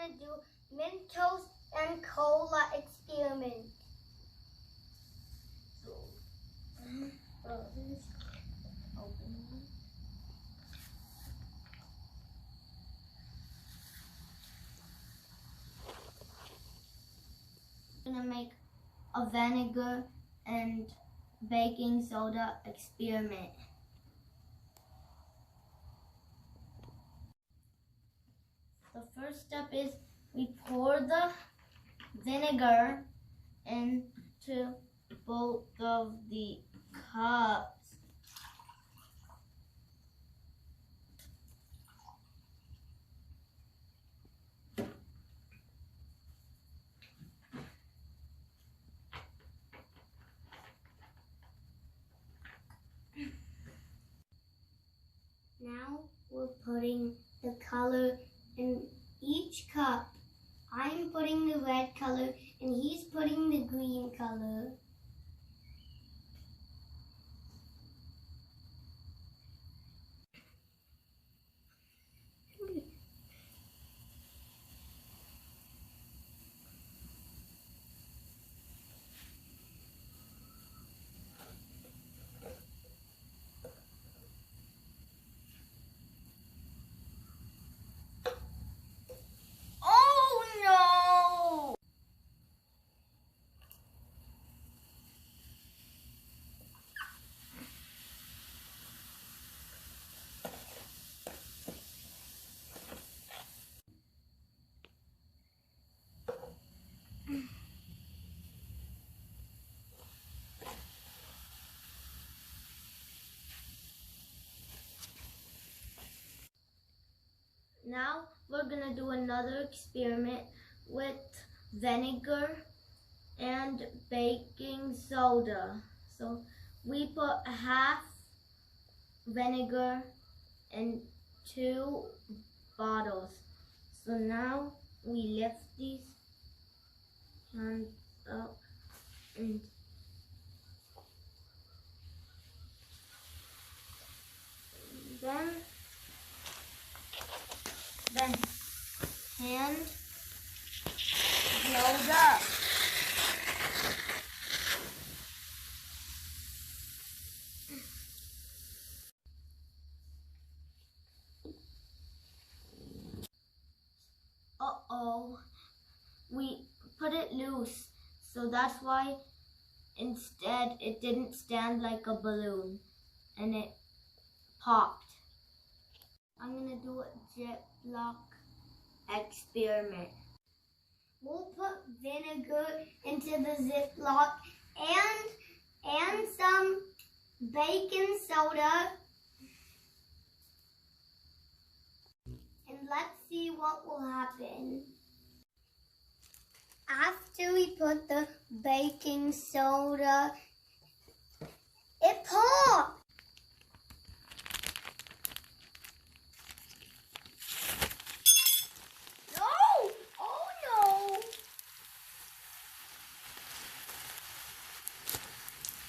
gonna do Mintos and Cola experiment. So, open. I'm gonna make a vinegar and baking soda experiment. The first step is we pour the vinegar into both of the cups. Now we're putting the color in each cup. I'm putting the red color and he's putting the green color. Now we're gonna do another experiment with vinegar and baking soda. So we put half vinegar in 2 bottles. So now we lift these hands up and then hand rolled up. Uh-oh, we put it loose, so that's why instead it didn't stand like a balloon and it popped. I'm gonna do a Ziploc experiment. We'll put vinegar into the Ziploc and some baking soda. And let's see what will happen. After we put the baking soda, it popped.